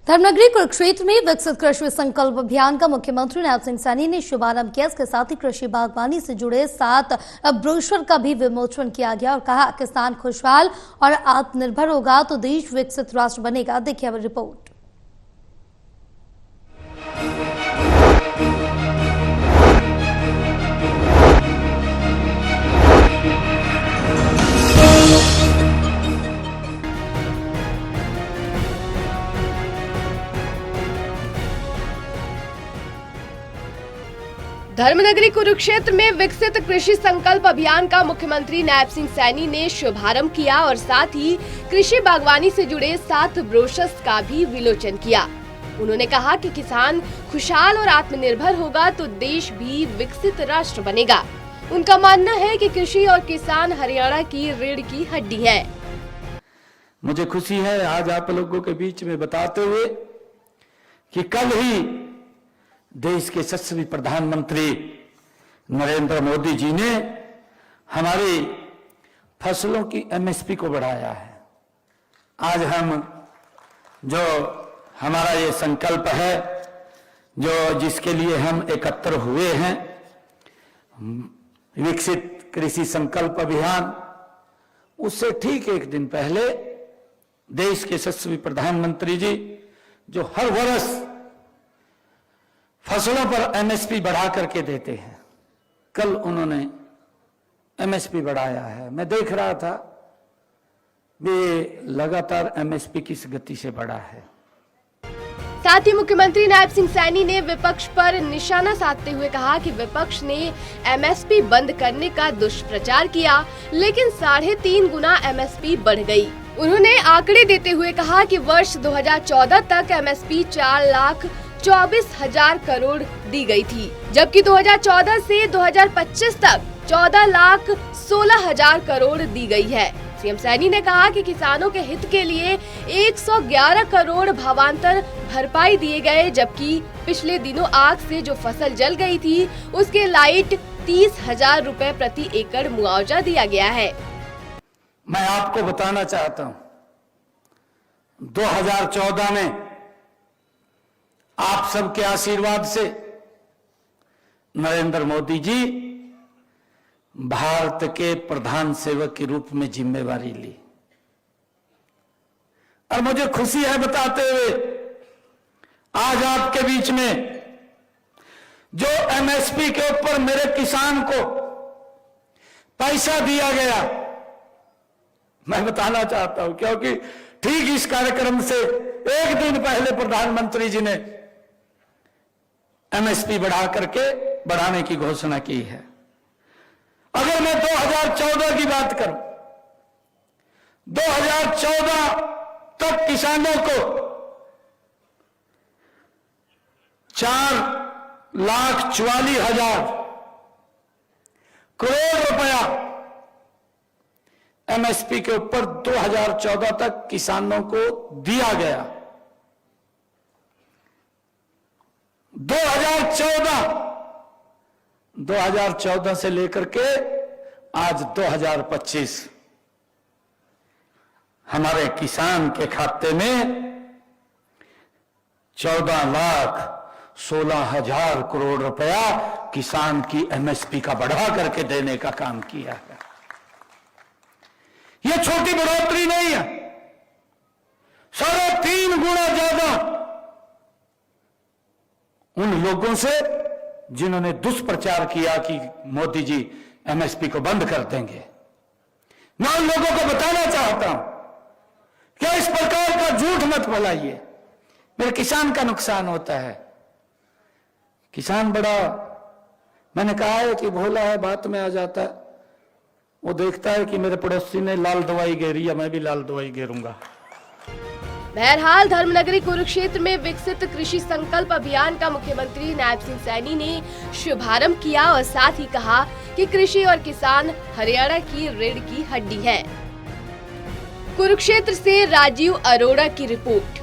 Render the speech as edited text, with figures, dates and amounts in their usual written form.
धर्मनगरी कुरुक्षेत्र में विकसित कृषि संकल्प अभियान का मुख्यमंत्री नायब सिंह सैनी ने शुभारंभ किया। इसके साथ ही कृषि बागवानी से जुड़े 7 ब्रोशर का भी विमोचन किया गया और कहा, किसान खुशहाल और आत्मनिर्भर होगा तो देश विकसित राष्ट्र बनेगा। देखिए अब रिपोर्ट। धर्मनगरी कुरुक्षेत्र में विकसित कृषि संकल्प अभियान का मुख्यमंत्री नायब सिंह सैनी ने शुभारंभ किया और साथ ही कृषि बागवानी से जुड़े 7 ब्रोशर्स का भी विमोचन किया। उन्होंने कहा कि किसान खुशहाल और आत्मनिर्भर होगा तो देश भी विकसित राष्ट्र बनेगा। उनका मानना है कि कृषि और किसान हरियाणा की रीढ़ की हड्डी है। मुझे खुशी है आज आप लोगों के बीच में बताते हुए कि कल ही देश के यशस्वी प्रधानमंत्री नरेंद्र मोदी जी ने हमारी फसलों की एमएसपी को बढ़ाया है। आज हम जो हमारा ये संकल्प है, जो जिसके लिए हम एकत्र हुए हैं, विकसित कृषि संकल्प अभियान, उससे ठीक एक दिन पहले देश के यशस्वी प्रधानमंत्री जी जो हर वर्ष फसलों पर एमएसपी बढ़ा करके देते हैं, कल उन्होंने एमएसपी बढ़ाया है। मैं देख रहा था वे लगातार एमएसपी किस गति से बढ़ा है। साथ ही मुख्यमंत्री नायब सिंह सैनी ने विपक्ष पर निशाना साधते हुए कहा कि विपक्ष ने एमएसपी बंद करने का दुष्प्रचार किया, लेकिन 3.5 गुना एमएसपी बढ़ गई। उन्होंने आंकड़े देते हुए कहा कि वर्ष 2014 तक एमएसपी 4,24,000 करोड़ दी गई थी, जबकि 2014 से 2025 तक 14,16,000 करोड़ दी गई है। सीएम सैनी ने कहा कि किसानों के हित के लिए 111 करोड़ भावांतर भरपाई दिए गए, जबकि पिछले दिनों आग से जो फसल जल गई थी उसके लाइट 30,000 रुपए प्रति एकड़ मुआवजा दिया गया है। मैं आपको बताना चाहता हूं, 2014 में आप सबके आशीर्वाद से नरेंद्र मोदी जी भारत के प्रधान सेवक के रूप में जिम्मेवारी ली और मुझे खुशी है बताते हुए आज आपके बीच में जो एमएसपी के ऊपर मेरे किसान को पैसा दिया गया, मैं बताना चाहता हूं, क्योंकि ठीक इस कार्यक्रम से एक दिन पहले प्रधानमंत्री जी ने एमएसपी बढ़ाने की घोषणा की है। अगर मैं 2014 की बात करूं, 2014 तक किसानों को 4,44,000 करोड़ रुपया एमएसपी के ऊपर 2014 तक किसानों को दिया गया। 2014 से लेकर के आज 2025 हमारे किसान के खाते में 14,16,000 करोड़ रुपया किसान की एमएसपी का बढ़ा करके देने का काम किया है। यह छोटी बढ़ोतरी नहीं है, 3.5 गुना ज्यादा उन लोगों से जिन्होंने दुष्प्रचार किया कि मोदी जी एमएसपी को बंद कर देंगे। मैं उन लोगों को बताना चाहता हूं कि इस प्रकार का झूठ मत फैलाइए। मेरे किसान का नुकसान होता है। किसान बड़ा, मैंने कहा है कि भोला है, बात में आ जाता है। वो देखता है कि मेरे पड़ोसी ने लाल दवाई घेरी है, मैं भी लाल दवाई घेरूंगा। बहरहाल धर्मनगरी कुरुक्षेत्र में विकसित कृषि संकल्प अभियान का मुख्यमंत्री नायब सिंह सैनी ने शुभारंभ किया और साथ ही कहा कि कृषि और किसान हरियाणा की रीढ़ की हड्डी है। कुरुक्षेत्र से राजीव अरोड़ा की रिपोर्ट।